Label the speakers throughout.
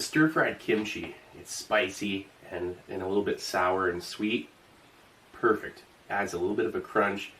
Speaker 1: stir-fried kimchi. It's spicy and a little bit sour and sweet. Perfect. Adds a little bit of a crunch.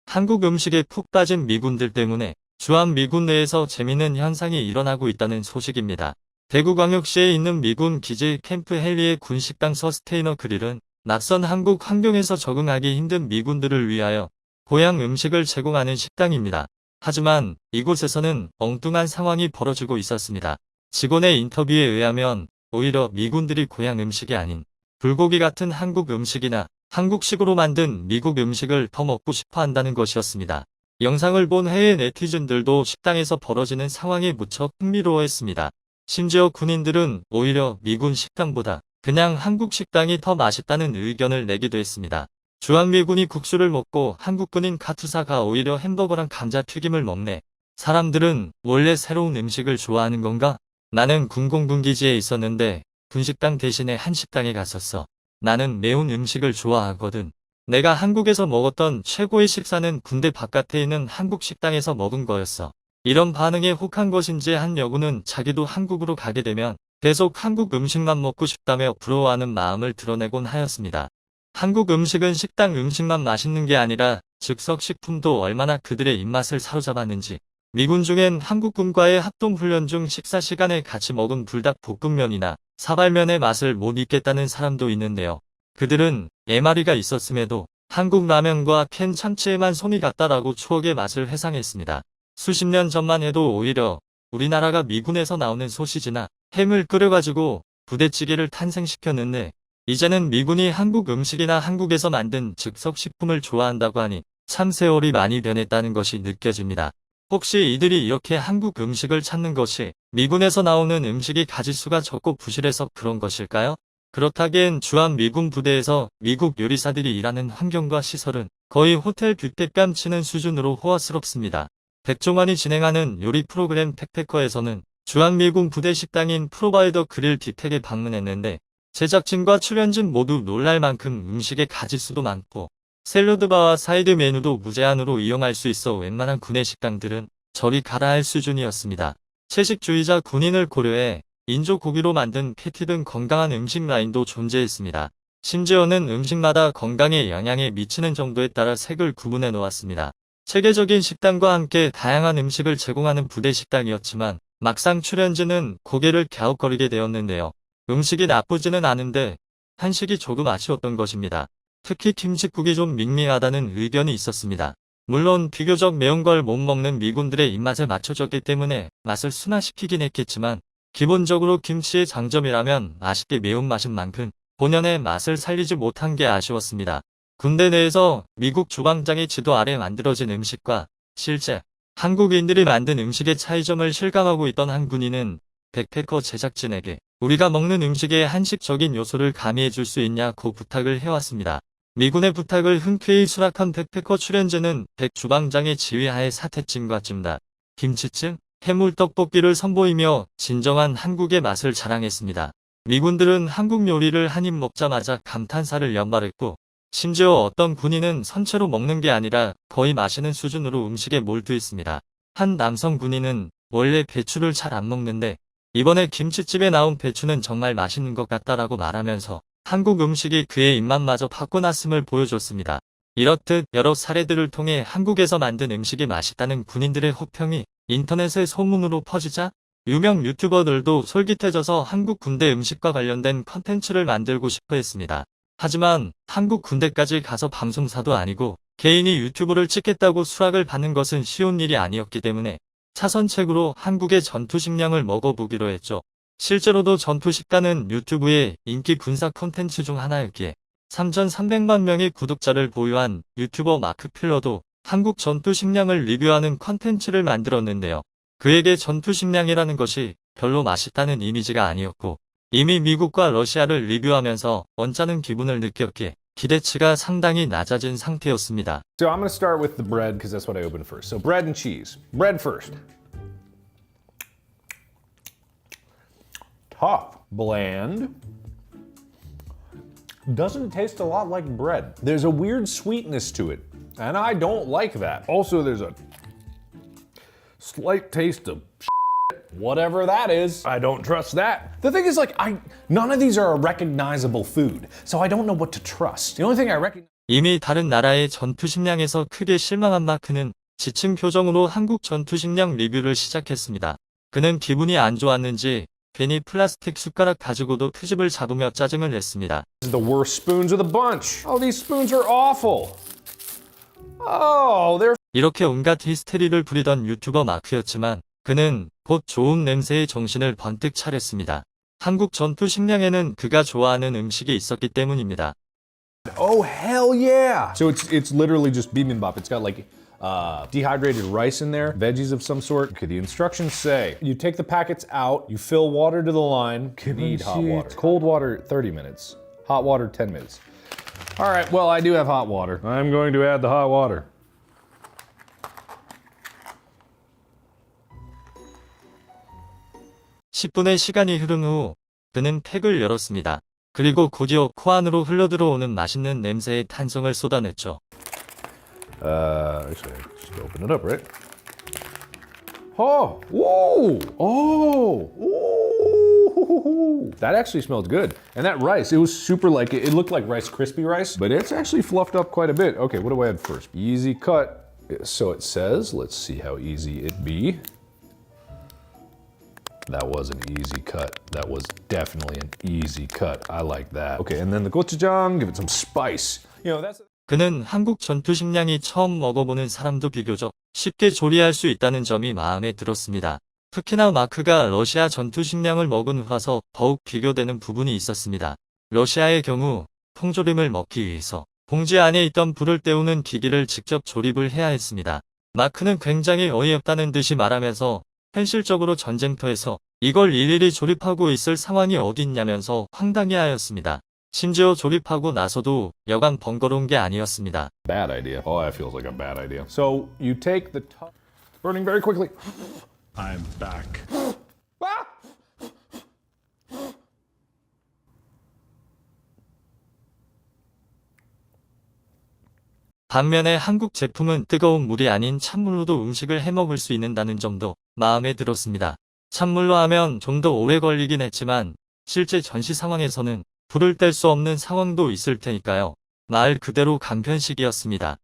Speaker 2: 한국 음식에 푹 빠진 미군들 때문에 주한 미군 내에서 재미있는 현상이 일어나고 있다는 소식입니다. 대구광역시에 있는 미군 기지 캠프 헨리의 군식당 서스테이너 그릴은 낯선 한국 환경에서 적응하기 힘든 미군들을 위하여 고향 음식을 제공하는 식당입니다. 하지만 이곳에서는 엉뚱한 상황이 벌어지고 있었습니다. 직원의 인터뷰에 의하면 오히려 미군들이 고향 음식이 아닌 불고기 같은 한국 음식이나 한국식으로 만든 미국 음식을 더 먹고 싶어 한다는 것이었습니다. 영상을 본 해외 네티즌들도 식당에서 벌어지는 상황이 무척 흥미로워했습니다. 심지어 군인들은 오히려 미군 식당보다 그냥 한국 식당이 더 맛있다는 의견을 내기도 했습니다. 주한미군이 국수를 먹고 한국군인 카투사가 오히려 햄버거랑 감자튀김을 먹네. 사람들은 원래 새로운 음식을 좋아하는 건가? 나는 군공군기지에 있었는데 군식당 대신에 한식당에 갔었어. 나는 매운 음식을 좋아하거든. 내가 한국에서 먹었던 최고의 식사는 군대 바깥에 있는 한국 식당에서 먹은 거였어. 이런 반응에 혹한 것인지 한 여군은 자기도 한국으로 가게 되면 계속 한국 음식만 먹고 싶다며 부러워하는 마음을 드러내곤 하였습니다. 한국 음식은 식당 음식만 맛있는 게 아니라 즉석식품도 얼마나 그들의 입맛을 사로잡았는지. 미군 중엔 한국군과의 합동훈련 중 식사 시간에 같이 먹은 불닭볶음면이나 사발면의 맛을 못 잊겠다는 사람도 있는데요. 그들은 MRE가 있었음에도 한국 라면과 캔 참치에만 손이 갔다라고 추억의 맛을 회상했습니다. 수십 년 전만 해도 오히려 우리나라가 미군에서 나오는 소시지나 햄을 끓여가지고 부대찌개를 탄생시켰는데 이제는 미군이 한국 음식이나 한국에서 만든 즉석식품을 좋아한다고 하니 참 세월이 많이 변했다는 것이 느껴집니다. 혹시 이들이 이렇게 한국 음식을 찾는 것이 미군에서 나오는 음식이 가짓수가 적고 부실해서 그런 것일까요? 그렇다기엔 주한 미군 부대에서 미국 요리사들이 일하는 환경과 시설은 거의 호텔 뷔페감 치는 수준으로 호화스럽습니다. 백종원이 진행하는 요리 프로그램 팩패커에서는 주한미군 부대 식당인 프로바이더 그릴 디텍에 방문했는데 제작진과 출연진 모두 놀랄 만큼 음식의 가짓수도 많고 샐러드바와 사이드 메뉴도 무제한으로 이용할 수 있어 웬만한 군의 식당들은 저리 가라 할 수준이었습니다. 채식주의자 군인을 고려해 인조 고기로 만든 패티 등 건강한 음식 라인도 존재했습니다. 심지어는 음식마다 건강에 영향에 미치는 정도에 따라 색을 구분해 놓았습니다. 체계적인 식단과 함께 다양한 음식을 제공하는 부대 식당이었지만 막상 출연진은 고개를 갸웃거리게 되었는데요. 음식이 나쁘지는 않은데 한식이 조금 아쉬웠던 것입니다. 특히 김치국이 좀 밍밍하다는 의견이 있었습니다. 물론 비교적 매운 걸 못 먹는 미군들의 입맛에 맞춰졌기 때문에 맛을 순화시키긴 했겠지만 기본적으로 김치의 장점이라면 맛있게 매운맛인 만큼 본연의 맛을 살리지 못한 게 아쉬웠습니다. 군대 내에서 미국 주방장의 지도 아래 만들어진 음식과 실제 한국인들이 만든 음식의 차이점을 실감하고 있던 한 군인은 백패커 제작진에게 우리가 먹는 음식에 한식적인 요소를 가미해줄 수 있냐고 부탁을 해왔습니다. 미군의 부탁을 흔쾌히 수락한 백패커 출연진은 백 주방장의 지휘하에 사태찜과 찜닭, 김치찜, 해물떡볶이를 선보이며 진정한 한국의 맛을 자랑했습니다. 미군들은 한국 요리를 한 입 먹자마자 감탄사를 연발했고 심지어 어떤 군인은 선체로 먹는 게 아니라 거의 마시는 수준으로 음식에 몰두했습니다. 한 남성 군인은 원래 배추를 잘 안 먹는데 이번에 김치찜에 나온 배추는 정말 맛있는 것 같다라고 말하면서 한국 음식이 그의 입맛마저 바꿔놨음을 보여줬습니다. 이렇듯 여러 사례들을 통해 한국에서 만든 음식이 맛있다는 군인들의 호평이 인터넷에 소문으로 퍼지자 유명 유튜버들도 솔깃해져서 한국 군대 음식과 관련된 컨텐츠를 만들고 싶어 했습니다. 하지만 한국 군대까지 가서 방송사도 아니고 개인이 유튜브를 찍겠다고 수락을 받는 것은 쉬운 일이 아니었기 때문에 차선책으로 한국의 전투식량을 먹어보기로 했죠. 실제로도 전투식단은 유튜브의 인기 군사 콘텐츠 중 하나였기에 3,300만 명의 구독자를 보유한 유튜버 마크 필러도 한국 전투식량을 리뷰하는 콘텐츠를 만들었는데요. 그에게 전투식량이라는 것이 별로 맛있다는 이미지가 아니었고 이미 미국과 러시아를 리뷰하면서 언짢은 기분을 느꼈기에 기대치가 상당히 낮아진 상태였습니다.
Speaker 3: So I'm going to start with the bread because that's what I opened first. So bread and cheese. Bread first. Tough. Bland. Doesn't taste a lot like bread. There's a weird sweetness to it, and I don't like that. Also, there's a slight taste of shit. Whatever that is, I don't trust that. The thing is, like, none of these are a recognizable food, so I don't know what to trust. The only thing I recognize.
Speaker 2: 이미 다른 나라의 전투식량에서 크게 실망한 마크는 지친 표정으로 한국 전투식량 리뷰를 시작했습니다. 그는 기분이 안 좋았는지 괜히 플라스틱 숟가락 가지고도 트집을 잡으며 짜증을 냈습니다.
Speaker 3: This is the worst spoons of the bunch. Oh, these spoons are awful. Oh, they're.
Speaker 2: 이렇게 온갖 히스테리를 부리던 유튜버 마크였지만 그는 곧 좋은 냄새의 정신을 번뜩 차렸습니다. 한국 전투식량에는 그가 좋아하는 음식이 있었기 때문입니다.
Speaker 3: Oh, hell yeah! So it's literally just bibimbap. It's got like dehydrated rice in there, veggies of some sort. Okay, the instructions say you take the packets out, you fill water to the line, need hot water. Cold water, 30 minutes. Hot water, 10 minutes. All right, well, I do have hot water. I'm going to add the hot water.
Speaker 2: (10분의) 시간이 흐른 후 그는 팩을 열었습니다. 그리고 곧이어 코 안으로 흘러들어오는 맛있는 냄새의 탄성을 쏟아냈죠.
Speaker 3: Actually, just open it up, right? Oh, whoa, oh, ooh. That actually smelled good. And that rice, it was super like, it looked like Rice Krispie rice, but it's actually fluffed up quite a bit. Okay, what do I add first? Easy cut. So it says, let's see how easy it be. That was an easy cut. That was definitely an easy cut. I like that. Okay, and then the gochujang, give it some spice. You know, that's.
Speaker 2: 그는 한국 전투식량이 처음 먹어보는 사람도 비교적 쉽게 조리할 수 있다는 점이 마음에 들었습니다. 특히나 마크가 러시아 전투식량을 먹은 후라서 더욱 비교되는 부분이 있었습니다. 러시아의 경우 통조림을 먹기 위해서 봉지 안에 있던 불을 때우는 기기를 직접 조립을 해야 했습니다. 마크는 굉장히 어이없다는 듯이 말하면서 현실적으로 전쟁터에서 이걸 일일이 조립하고 있을 상황이 어디 있냐면서 황당해하였습니다. 심지어 조립하고 나서도 여간 번거로운 게 아니었습니다.
Speaker 3: Bad idea. Oh, that feels like a bad idea. So you take the burning very quickly. I'm back.
Speaker 2: 반면에 한국 제품은 뜨거운 물이 아닌 찬물로도 음식을 해먹을 수 있는다는 점도 마음에 들었습니다. 찬물로 하면 좀 더 오래 걸리긴 했지만 실제 전시 상황에서는 불을 뗄 수 없는 상황도 있을 테니까요. 말 그대로 간편식이었습니다.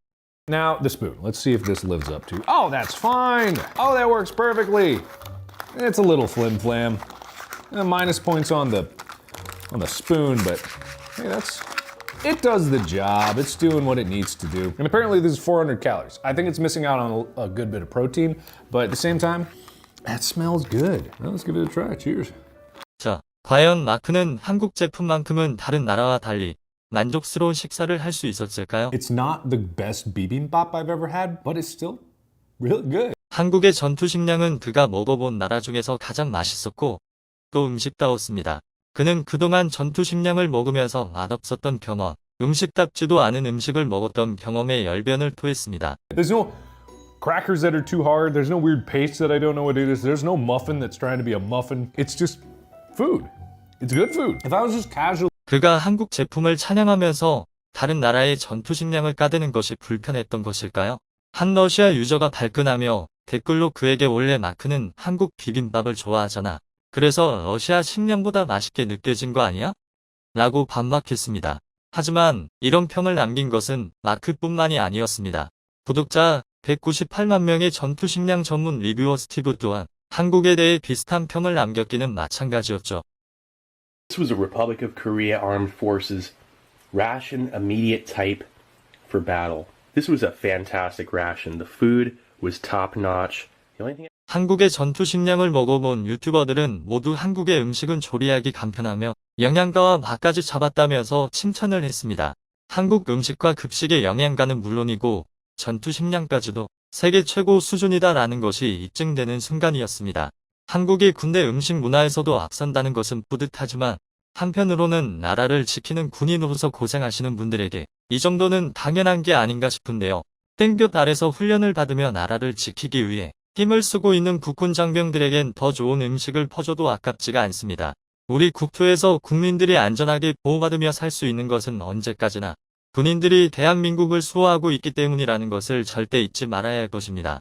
Speaker 3: Now the spoon. Let's see if this lives up to. Oh, that's fine. Oh, that works perfectly. It's a little flim flam. Minus points on the spoon, but hey, it does the job. It's doing what it needs to do. And apparently this is 400 calories. I think it's missing out on a good bit of protein, but at the same time, that smells good. Well, let's give it a try. Cheers.
Speaker 2: 자, 과연 마크는 한국 제품만큼은 다른 나라와 달리 만족스러운 식사를 할 수 있었을까요?
Speaker 3: It's not the best bibimbap I've ever had, but it's still really good.
Speaker 2: 한국의 전투식량은 그가 먹어본 나라 중에서 가장 맛있었고 또 음식다웠습니다. 그는 그동안 전투식량을 먹으면서 맛없었던 경험, 음식답지도 않은 음식을 먹었던 경험에 열변을 토했습니다.
Speaker 3: There's no crackers that are too hard. There's no weird paste that I don't know what it is. There's no muffin that's trying to be a muffin. It's just food. It's good food. If I was just casual.
Speaker 2: 그가 한국 제품을 찬양하면서 다른 나라의 전투식량을 까대는 것이 불편했던 것일까요? 한 러시아 유저가 발끈하며 댓글로 그에게 원래 마크는 한국 비빔밥을 좋아하잖아. 그래서 러시아 식량보다 맛있게 느껴진 거 아니야? 라고 반박했습니다. 하지만 이런 평을 남긴 것은 마크뿐만이 아니었습니다. 구독자 198만 명의 전투식량 전문 리뷰어 스티브 또한 한국에 대해 비슷한 평을 남겼기는 마찬가지였죠.
Speaker 1: This was a Republic of Korea Armed Forces ration immediate type for battle. This was a fantastic ration. The food was top notch. The only thing
Speaker 2: 한국의 전투식량을 먹어본 유튜버들은 모두 한국의 음식은 조리하기 간편하며 영양가와 맛까지 잡았다면서 칭찬을 했습니다. 한국 음식과 급식의 영양가는 물론이고 전투식량까지도 세계 최고 수준이다라는 것이 입증되는 순간이었습니다. 한국이 군대 음식 문화에서도 앞선다는 것은 뿌듯하지만 한편으로는 나라를 지키는 군인으로서 고생하시는 분들에게 이 정도는 당연한 게 아닌가 싶은데요. 땡볕 아래서 훈련을 받으며 나라를 지키기 위해 힘을 쓰고 있는 국군 장병들에겐 더 좋은 음식을 퍼줘도 아깝지가 않습니다. 우리 국토에서 국민들이 안전하게 보호받으며 살 수 있는 것은 언제까지나 군인들이 대한민국을 수호하고 있기 때문이라는 것을 절대 잊지 말아야 할 것입니다.